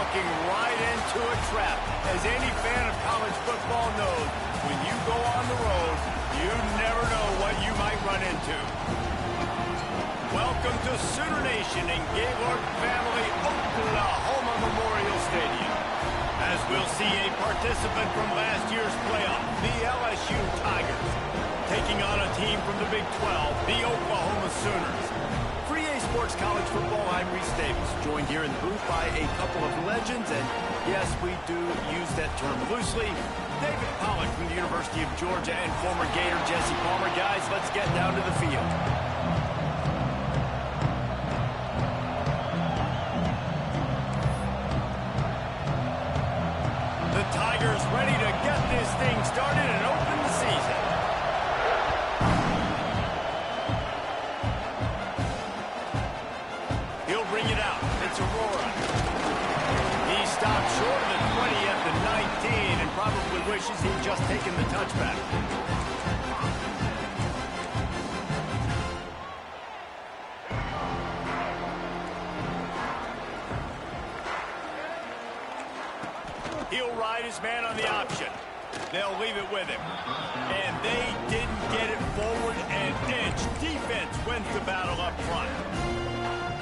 walking right into a trap. As any fan of college football knows, when you go on the road, you never know what you might run into. Welcome to Sooner Nation in Gaylord Family Oklahoma Memorial Stadium. As we'll see a participant from last year's playoff, the LSU Tigers, taking on a team from the Big 12, the Oklahoma Sooners. For EA Sports College Football, I'm Reese Davis, joined here in the booth by a couple of legends, and yes, we do use that term loosely. David Pollack from the University of Georgia and former Gator Jesse Palmer. Guys, let's get down to the field. The Tigers ready to get this thing started and open the season. He'll bring it out. It's Aurora. He stopped short of the 20 at the 19 and probably wishes he'd just taken the touchback. He'll ride his man on the option. They'll leave it with him. And they didn't get it forward an inch. Defense wins the battle up front.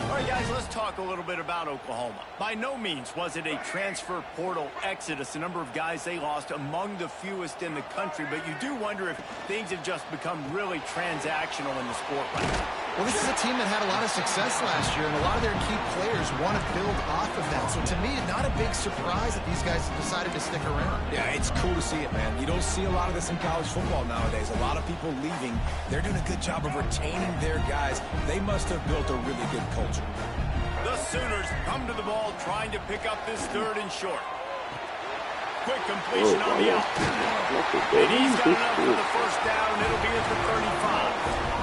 All right, guys, let's talk a little bit about Oklahoma. By no means was it a transfer portal exodus. The number of guys they lost among the fewest in the country, but you do wonder if things have just become really transactional in the sport right now. Well, this is a team that had a lot of success last year, and a lot of their key players want to build off of that. So to me, not a big surprise that these guys have decided to stick around. Yeah, it's cool to see it, man. You don't see a lot of this in college football nowadays. A lot of people leaving. They're doing a good job of retaining their guys. They must have built a really good culture. The Sooners come to the ball trying to pick up this third and short. Quick completion on the out. And he's got enough for the first down. It'll be at the 35.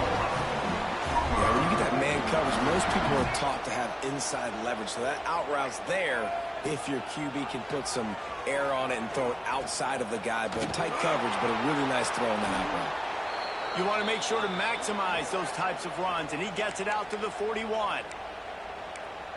Yeah, when you get that man coverage, most people are taught to have inside leverage. So that out route's there if your QB can put some air on it and throw it outside of the guy. But tight coverage, but a really nice throw on that out route. You want to make sure to maximize those types of runs, and he gets it out to the 41.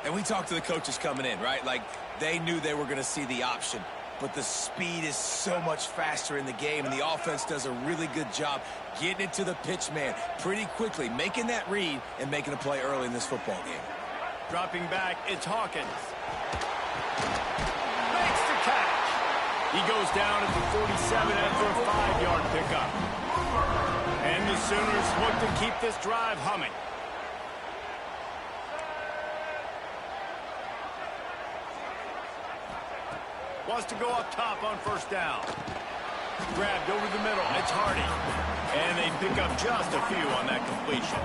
And we talked to the coaches coming in, right? Like, they knew they were going to see the option. But the speed is so much faster in the game, and the offense does a really good job getting it to the pitch man pretty quickly, making that read and making a play early in this football game. Dropping back, it's Hawkins. Makes the catch. He goes down at the 47 after a 5-yard pickup. And the Sooners look to keep this drive humming. Wants to go up top on first down. Grabbed over the middle. It's Hardy. And they pick up just a few on that completion.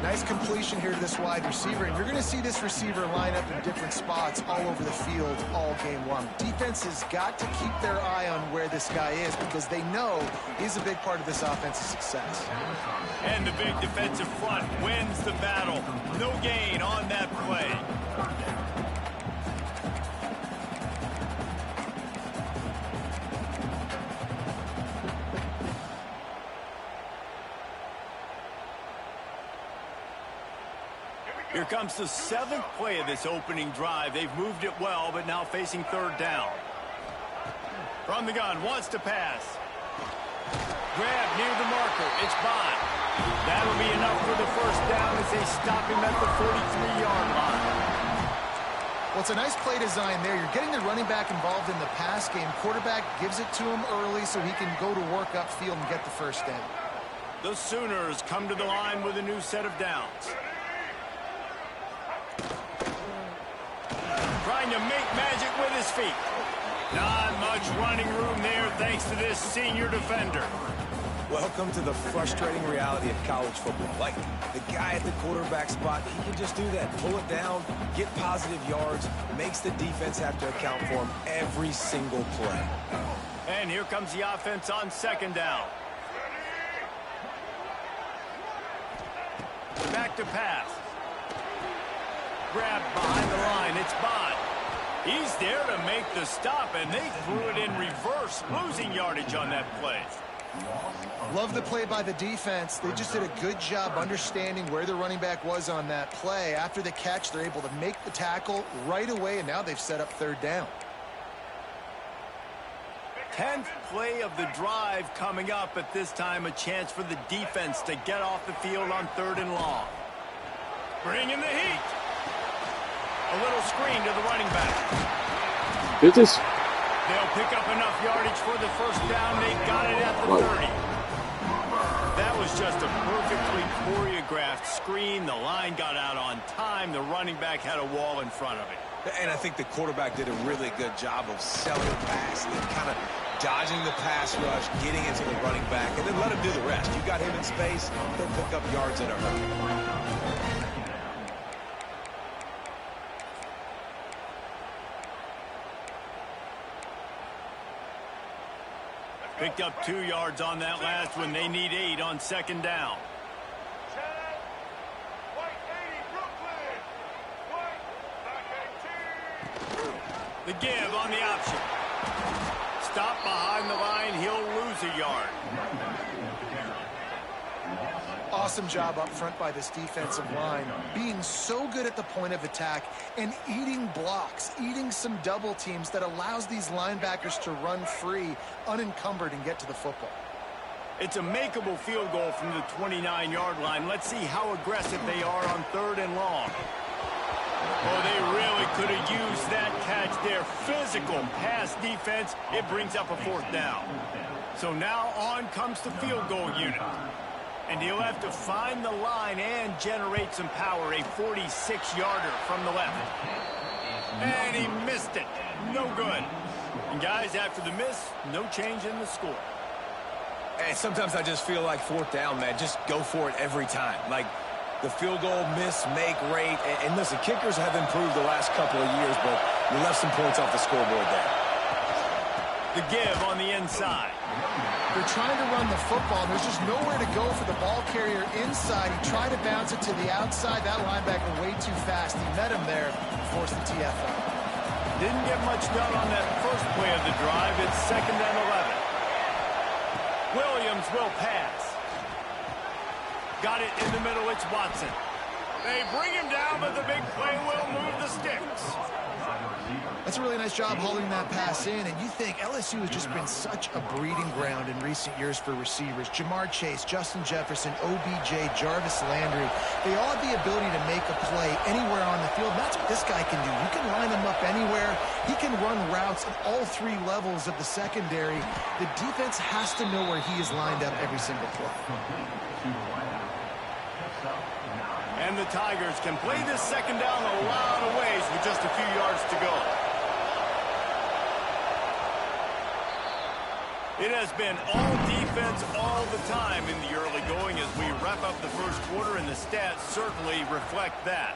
Nice completion here to this wide receiver. And you're going to see this receiver line up in different spots all over the field all game long. Defense has got to keep their eye on where this guy is because they know he's a big part of this offense's success. And the big defensive front wins the battle. No gain on that play. Here comes the 7th play of this opening drive. They've moved it well, but now facing third down. From the gun, wants to pass. Grab near the marker. It's Bond. That'll be enough for the first down as they stop him at the 43-yard line. Well, it's a nice play design there. You're getting the running back involved in the pass game. Quarterback gives it to him early so he can go to work upfield and get the first down. The Sooners come to the line with a new set of downs. Trying to make magic with his feet. Not much running room there thanks to this senior defender. Welcome to the frustrating reality of college football. Like, the guy at the quarterback spot, he can just do that. Pull it down, get positive yards, makes the defense have to account for him every single play. And here comes the offense on second down. Back to pass. Grabbed behind the line. It's Bond. He's there to make the stop, and they threw it in reverse, losing yardage on that play. Love the play by the defense. They just did a good job understanding where the running back was on that play. After the catch, they're able to make the tackle right away, and now they've set up third down. 10th play of the drive coming up. At this time, a chance for the defense to get off the field on 3rd and long. Bringing the heat. A little screen to the running back. Business. They'll pick up enough yardage for the first down. They got it at the 30. That was just a perfectly choreographed screen. The line got out on time. The running back had a wall in front of it. And I think the quarterback did a really good job of selling the pass and then kind of dodging the pass rush, getting into the running back, and then let him do the rest. You got him in space, he'll pick up yards in a hurry. Picked up 2 yards on that last one. They need 8 on 2nd down. The give on the option. Stop behind the line. He'll lose a yard. Awesome job up front by this defensive line, being so good at the point of attack and eating blocks, eating some double teams that allows these linebackers to run free, unencumbered, and get to the football. It's a makeable field goal from the 29-yard line. Let's see how aggressive they are on 3rd and long. Oh, they really could have used that catch there. Physical pass defense. It brings up a 4th down. So now on comes the field goal unit. And he'll have to find the line and generate some power. A 46-yarder from the left. And he missed it. No good. And guys, after the miss, no change in the score. And sometimes I just feel like 4th down, man. Just go for it every time. Like the field goal miss, make rate. And listen, kickers have improved the last couple of years, but you left some points off the scoreboard there. The give on the inside. They're trying to run the football, and there's just nowhere to go for the ball carrier inside. He tried to bounce it to the outside. That linebacker way too fast. He met him there, forced the TFL. Didn't get much done on that first play of the drive. It's 2nd and 11. Williams will pass. Got it in the middle. It's Watson. They bring him down, but the big play will move the sticks. That's a really nice job holding that pass in, and you think LSU has just been such a breeding ground in recent years for receivers. Jamar Chase, Justin Jefferson, OBJ, Jarvis Landry, they all have the ability to make a play anywhere on the field. That's what this guy can do. You can line him up anywhere. He can run routes at all 3 levels of the secondary. The defense has to know where he is lined up every single play. And the Tigers can play this 2nd down a lot of ways with just a few yards to go. It has been all defense all the time in the early going as we wrap up the first quarter, and the stats certainly reflect that.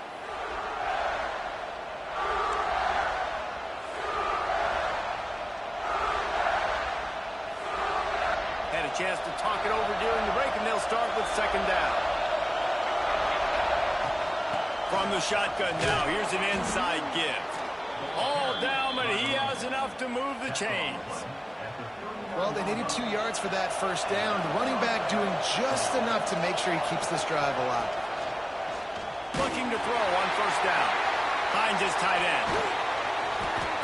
Had a chance to talk it over during the break, and they'll start with 2nd down. From the shotgun now, here's an inside give. All down, but he has enough to move the chains. Well, they needed 2 yards for that first down. The running back doing just enough to make sure he keeps this drive alive. Looking to throw on 1st down. Finds his tight end.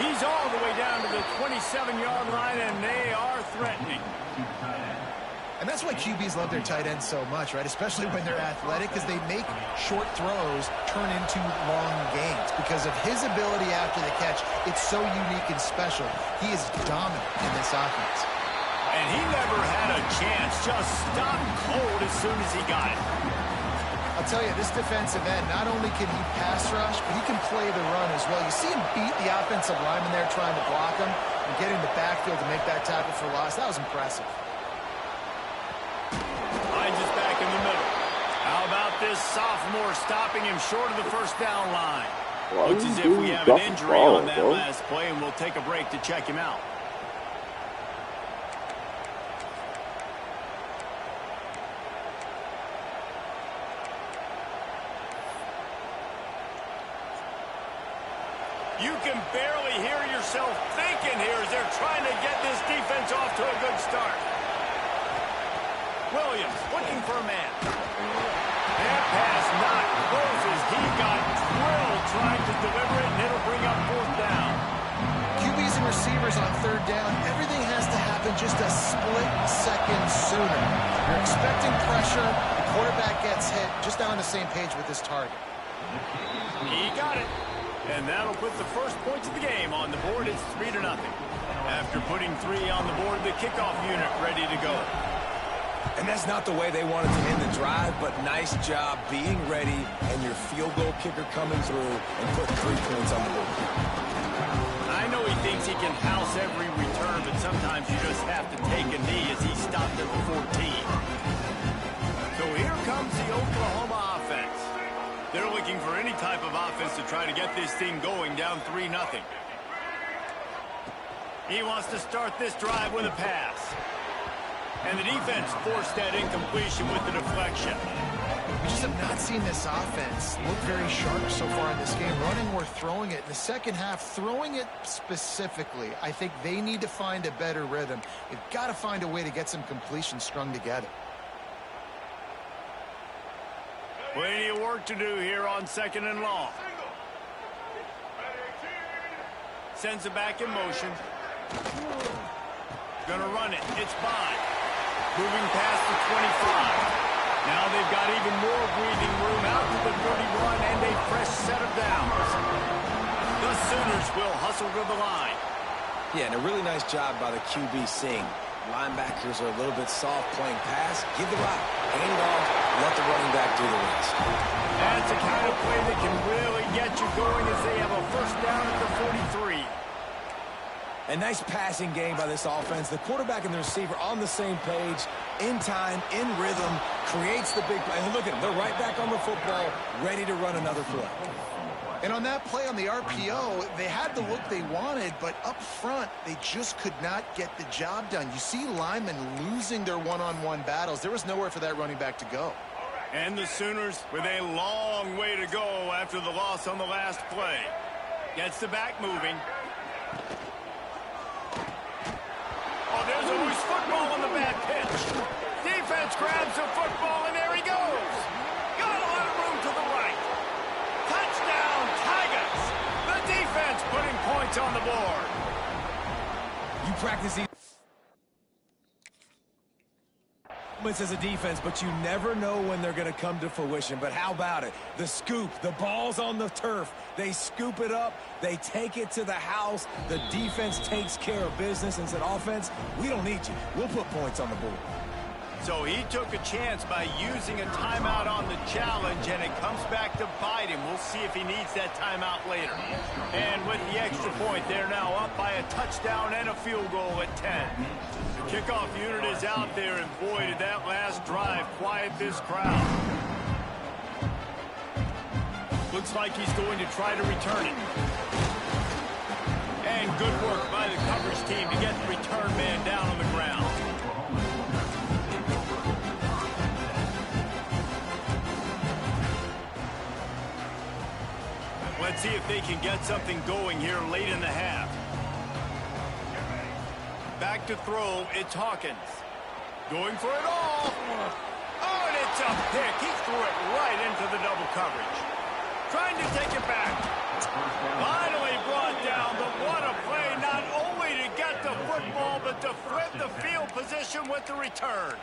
He's all the way down to the 27-yard line, and they are threatening. And that's why QBs love their tight ends so much, right? Especially when they're athletic, because they make short throws turn into long gains. Because of his ability after the catch, it's so unique and special. He is dominant in this offense. And he never had a chance. Just stopped cold as soon as he got it. I'll tell you, this defensive end, not only can he pass rush, but he can play the run as well. You see him beat the offensive lineman there trying to block him and get in the backfield to make that tackle for loss. That was impressive. Finds us back in the middle. How about this sophomore stopping him short of the 1st down line? Looks as if we have an injury on that last play, and we'll take a break to check him out. You can barely hear yourself thinking here as they're trying to get this defense off to a good start. Williams looking for a man. That pass not closes. He got drilled trying to deliver it, and it'll bring up fourth down. QBs and receivers on third down, everything has to happen just a split second sooner. You're expecting pressure, the quarterback gets hit, just not on the same page with this target. He got it. And that'll put the first points of the game on the board. It's 3-0. After putting 3 on the board, the kickoff unit ready to go. And that's not the way they wanted to end the drive, but nice job being ready and your field goal kicker coming through and putting 3 points on the board. I know he thinks he can house every return, but sometimes you just have to take a knee as he stopped at the 14. So here comes the Oklahoma offense. They're looking for any type of offense to try to get this thing going, down 3-0. He wants to start this drive with a pass. And the defense forced that incompletion with the deflection. We just have not seen this offense look very sharp so far in this game, running or throwing it. In the second half, throwing it specifically, I think they need to find a better rhythm. They've got to find a way to get some completions strung together. Plenty of work to do here on 2nd and long. Sends it back in motion. Gonna run it. It's by. Moving past the 25. Now they've got even more breathing room out to the 31 and a fresh set of downs. The Sooners will hustle to the line. Yeah, and a really nice job by the QB seeing. Linebackers are a little bit soft playing pass. Give the rock. Hand it off. Let the running back do the rest. That's the kind of play that can really get you going as they have a first down at the 43. A nice passing game by this offense. The quarterback and the receiver on the same page, in time, in rhythm, creates the big play. And look at them. They're right back on the football, ready to run another play. And on that play on the RPO, they had the look they wanted, but up front, they just could not get the job done. You see linemen losing their one-on-one battles. There was nowhere for that running back to go. And the Sooners with a long way to go after the loss on the last play. Gets the back moving. Oh, there's a loose football on the bad pitch. Defense grabs the football, and there he goes. Got a lot of room to the right. Touchdown, Tigers. The defense putting points on the board. You practice these as a defense, but you never know when they're going to come to fruition. But how about it? The scoop, the ball's on the turf. They scoop it up. They take it to the house. The defense takes care of business and said, offense, we don't need you. We'll put points on the board. So he took a chance by using a timeout on the challenge, and it comes back to bite him. We'll see if he needs that timeout later. And with the extra point, they're now up by a touchdown and a field goal at 10. The kickoff unit is out there, and boy, did that last drive quiet this crowd. Looks like he's going to try to return it. And good work by the coverage team to get the return man down on the ground. Let's see if they can get something going here late in the half. Back to throw, it's Hawkins. Going for it all. Oh, and it's a pick. He threw it right into the double coverage. Trying to take it back. Finally brought down, but what a play, not only to get the football, but to flip the field position with the return.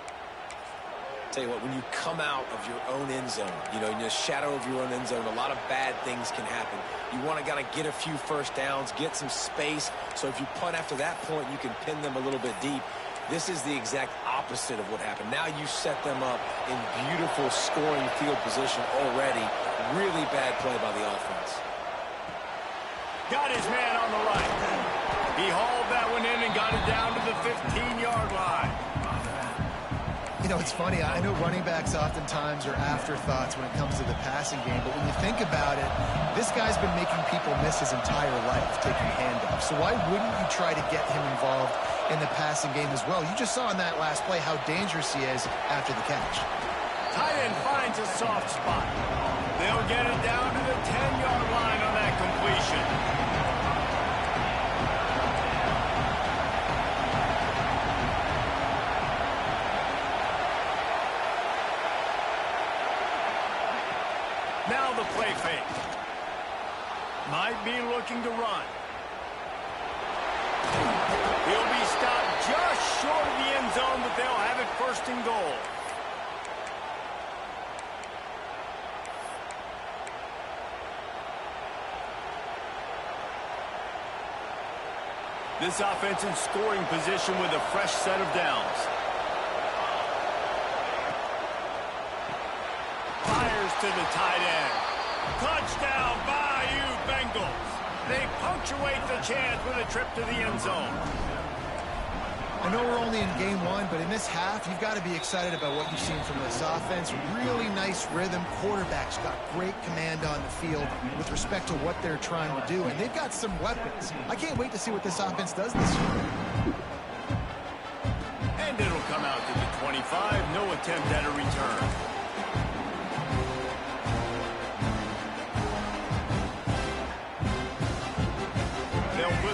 Tell you what, when you come out of your own end zone, in the shadow of your own end zone, a lot of bad things can happen. You want to get a few first downs, get some space, so if you punt after that point, you can pin them a little bit deep. This is the exact opposite of what happened. Now you set them up in beautiful scoring field position already. Really bad play by the offense. Got his man on the right. He hauled that one in and got it down to the 15-yard line. It's funny. I know running backs oftentimes are afterthoughts when it comes to the passing game, but when you think about it, this guy's been making people miss his entire life taking handoffs. So why wouldn't you try to get him involved in the passing game as well? You just saw in that last play how dangerous he is after the catch. Tight end finds a soft spot. They'll get it down to the 10-yard line on that completion. Now the play fake. Might be looking to run. He'll be stopped just short of the end zone, but they'll have it first and goal. This offense in scoring position with a fresh set of downs. Fires to the tight end. Touchdown, Bayou Bengals. They punctuate the chance with a trip to the end zone. I know we're only in game one, but in this half, you've got to be excited about what you've seen from this offense. Really nice rhythm. Quarterback's got great command on the field with respect to what they're trying to do, and they've got some weapons. I can't wait to see what this offense does this year. And it'll come out to the 25. No attempt at a return.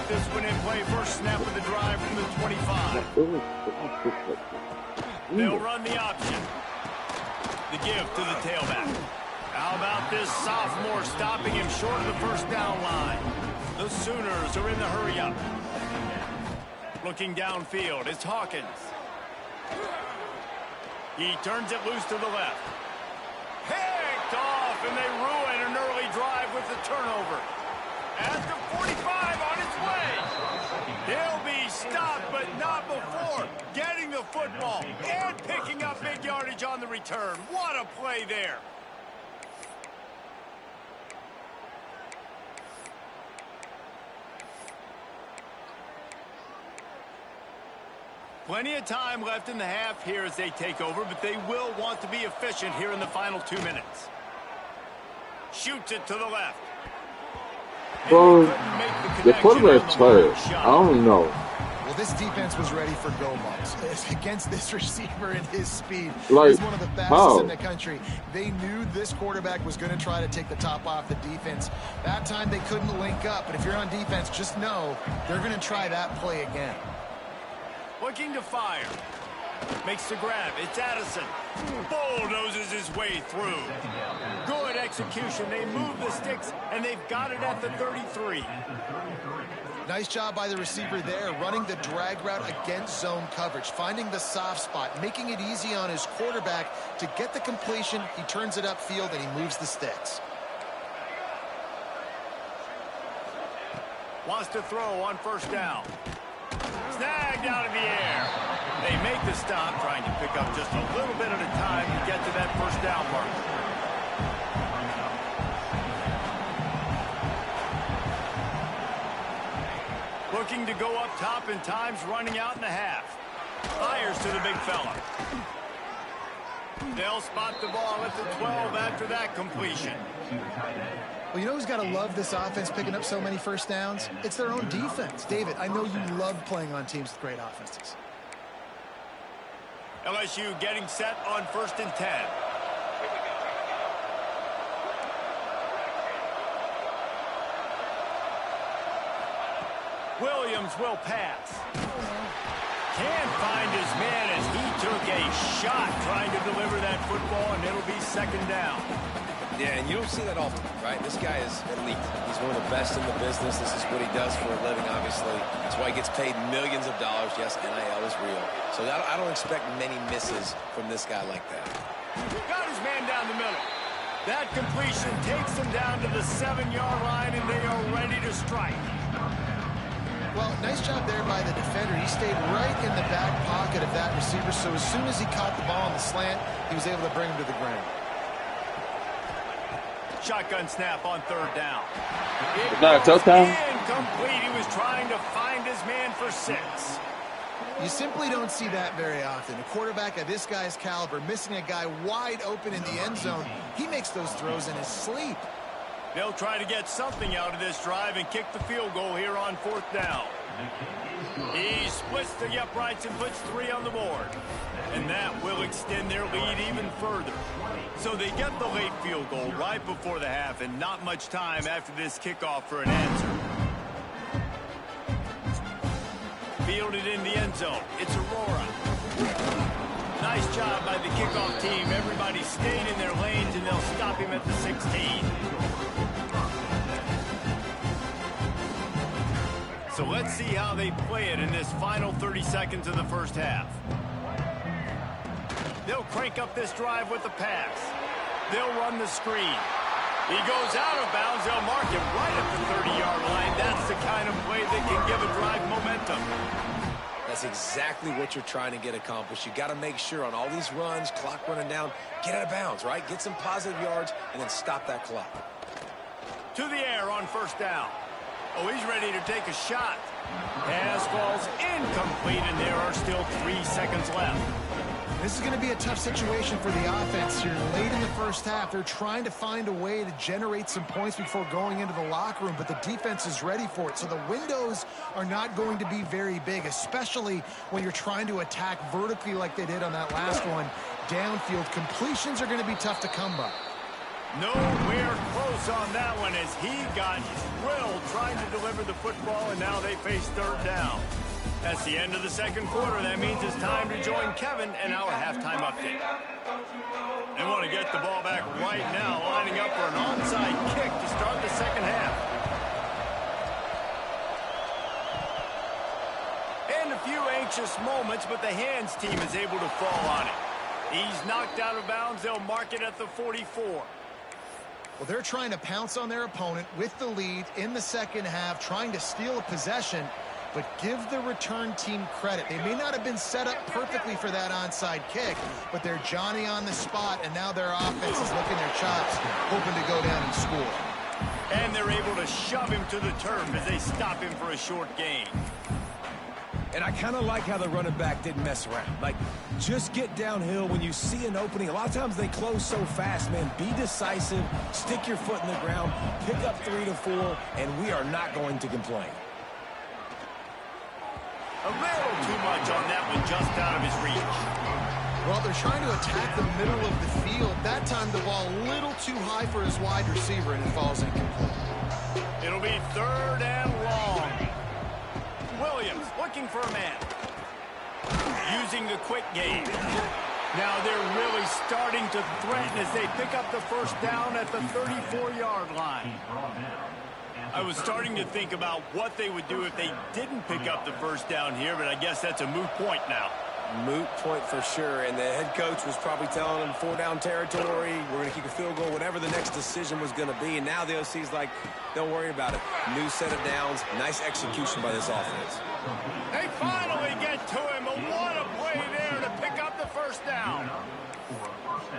This one in play, first snap of the drive from the 25. They'll run the option. The give to the tailback. How about this sophomore stopping him short of the first down line? The Sooners are in the hurry up. Looking downfield, it's Hawkins. He turns it loose to the left. Picked off, and they ruin an early drive with the turnover. At the 45 on its way. They'll be stopped, but not before getting the football and picking up big yardage on the return. What a play there. Plenty of time left in the half here as they take over, but they will want to be efficient here in the final 2 minutes. Shoots it to the left. Bro, the quarterback's hurt. I don't know. Well, this defense was ready for go balls against this receiver and his speed. Like, he's one of the fastest in the country. They knew this quarterback was going to try to take the top off the defense. That time they couldn't link up, but if you're on defense, just know they're going to try that play again. Looking to fire. Makes the grab. It's Addison. Bulldozes his way through. Good execution. They move the sticks, and they've got it at the 33. Nice job by the receiver there, running the drag route against zone coverage, finding the soft spot, making it easy on his quarterback to get the completion. He turns it upfield, and he moves the sticks. Wants to throw on first down. Snagged out of the air. They make the stop, trying to pick up just a little bit at a time to get to that first down mark. Looking to go up top, and time's running out in the half. Fires to the big fella. They'll spot the ball at the 12 after that completion. Well, you know who's got to love this offense picking up so many first downs? It's their own defense. David, I know you love playing on teams with great offenses. LSU getting set on 1st and 10. Williams will pass. Can't find his man as he took a shot trying to deliver that football, and it'll be second down. Yeah, and you don't see that often, right? This guy is elite. He's one of the best in the business. This is what he does for a living, obviously. That's why he gets paid millions of dollars. Yes, NIL is real. So I don't expect many misses from this guy like that. Got his man down the middle. That completion takes him down to the 7-yard line, and they are ready to strike. Well, nice job there by the defender. He stayed right in the back pocket of that receiver, so as soon as he caught the ball on the slant, he was able to bring him to the ground. Shotgun snap on 3rd down. Not a touchdown. Incomplete. He was trying to find his man for 6. You simply don't see that very often. A quarterback of this guy's caliber missing a guy wide open in the end zone. He makes those throws in his sleep. They'll try to get something out of this drive and kick the field goal here on 4th down. He splits the uprights and puts 3 on the board. And that will extend their lead even further. So they get the late field goal right before the half, and not much time after this kickoff for an answer. Fielded in the end zone. It's Aurora. Nice nice job by the kickoff team. Everybody stayed in their lanes, and they'll stop him at the 16. So let's see how they play it in this final 30 seconds of the first half. They'll crank up this drive with the pass. They'll run the screen. He goes out of bounds. They'll mark him right at the 30-yard line. That's the kind of play that can give a drive momentum. That's exactly what you're trying to get accomplished. You got to make sure on all these runs, clock running down, get out of bounds, right? Get some positive yards and then stop that clock. To the air on first down. Oh, he's ready to take a shot. Pass falls incomplete, and there are still 3 seconds left. This is going to be a tough situation for the offense here. Late in the first half, they're trying to find a way to generate some points before going into the locker room, but the defense is ready for it. So the windows are not going to be very big, especially when you're trying to attack vertically like they did on that last one. Downfield completions are going to be tough to come by. Nowhere close on that one as he got drilled trying to deliver the football, and now they face third down. That's the end of the second quarter. That means it's time to join Kevin and our halftime update. They want to get the ball back right now, lining up for an onside kick to start the second half. And a few anxious moments, but the hands team is able to fall on it. He's knocked out of bounds. They'll mark it at the 44. Well, they're trying to pounce on their opponent with the lead in the second half, trying to steal a possession. But give the return team credit. They may not have been set up perfectly for that onside kick, but they're Johnny on the spot, and now their offense is licking their chops, hoping to go down and score. And they're able to shove him to the turf as they stop him for a short gain. And I kind of like how the running back didn't mess around. Like, just get downhill when you see an opening. A lot of times they close so fast, man. Be decisive, stick your foot in the ground, pick up 3 to 4, and we are not going to complain. A little too much on that one, just out of his reach. Well, they're trying to attack the middle of the field. That time the ball a little too high for his wide receiver, and it falls incomplete. It'll be third and long. Williams looking for a man. Using the quick game. Now they're really starting to threaten as they pick up the first down at the 34-yard line. I was starting to think about what they would do if they didn't pick up the first down here, but I guess that's a moot point now. Moot point for sure, and the head coach was probably telling them 4-down territory, we're going to kick a field goal, whatever the next decision was going to be, and now the OC's like, don't worry about it. New set of downs, nice execution by this offense. They finally get to him, but what a play there to pick up the first down.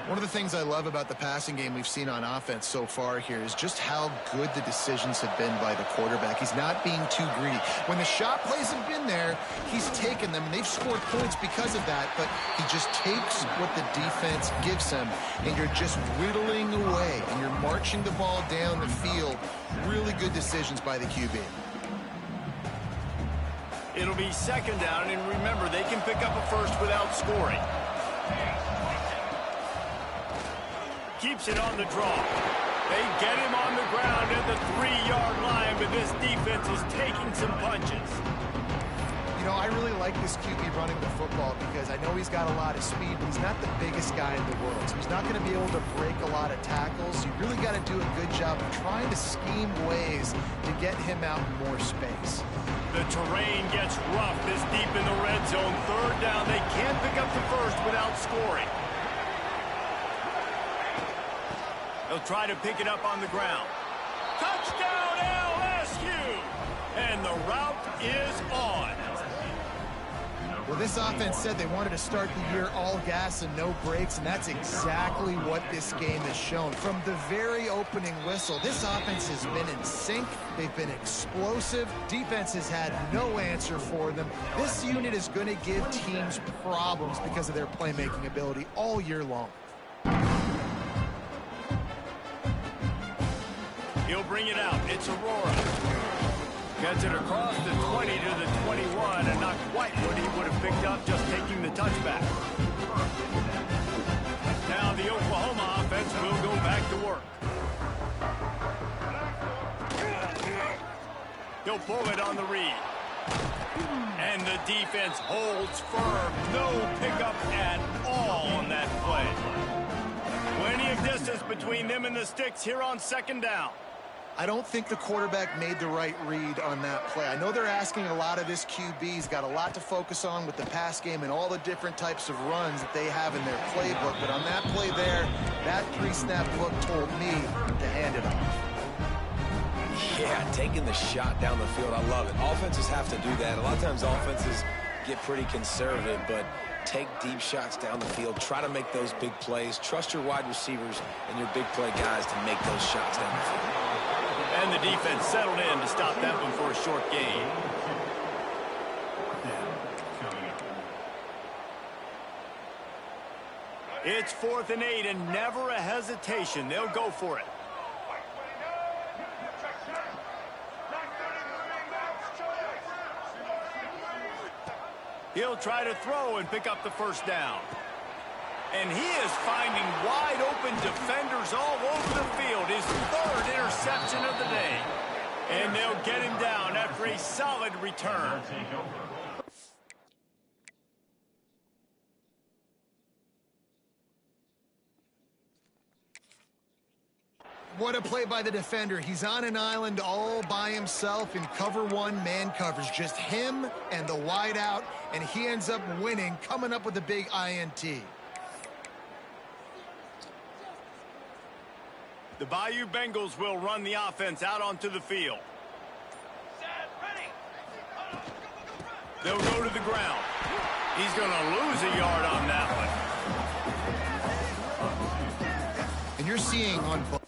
One of the things I love about the passing game we've seen on offense so far here is just how good the decisions have been by the quarterback. He's not being too greedy. When the shot plays have been there, he's taken them, and they've scored points because of that, but he just takes what the defense gives him, and you're just whittling away, and you're marching the ball down the field. Really good decisions by the QB. It'll be second down, and remember, they can pick up a first without scoring. Keeps it on the draw. They get him on the ground at the 3-yard line, but this defense is taking some punches. You know, I really like this QB running the football because I know he's got a lot of speed, but he's not the biggest guy in the world. So he's not going to be able to break a lot of tackles. You really got to do a good job of trying to scheme ways to get him out in more space. The terrain gets rough this deep in the red zone. Third down, they can't pick up the first without scoring. They'll try to pick it up on the ground. Touchdown, LSU! And the route is on. Well, this offense said they wanted to start the year all gas and no brakes, and that's exactly what this game has shown. From the very opening whistle, this offense has been in sync. They've been explosive. Defense has had no answer for them. This unit is going to give teams problems because of their playmaking ability all year long. He'll bring it out. It's Aurora. Gets it across the 20 to the 21, and not quite what he would have picked up just taking the touchback. Now the Oklahoma offense will go back to work. He'll pull it on the read. And the defense holds firm. No pickup at all. the sticks here on second down. I don't think the quarterback made the right read on that play. I know they're asking a lot of this QB. He's got a lot to focus on with the pass game and all the different types of runs that they have in their playbook. But on that play there, that pre-snap look told me to hand it off. Yeah, taking the shot down the field, I love it. Offenses have to do that. A lot of times offenses get pretty conservative, but take deep shots down the field. Try to make those big plays. Trust your wide receivers and your big play guys to make those shots down the field. And the defense settled in to stop that one for a short gain. It's 4th and 8 and never a hesitation. They'll go for it. He'll try to throw and pick up the first down. And he is finding wide open defenders all over the field. His 3rd interception of the day. And they'll get him down after a solid return. What a play by the defender. He's on an island all by himself in cover 1 man coverage. Just him and the wide out, and he ends up winning, coming up with a big INT. The Bayou Bengals will run the offense out onto the field. They'll go to the ground. He's going to lose a yard on that one. And you're seeing on both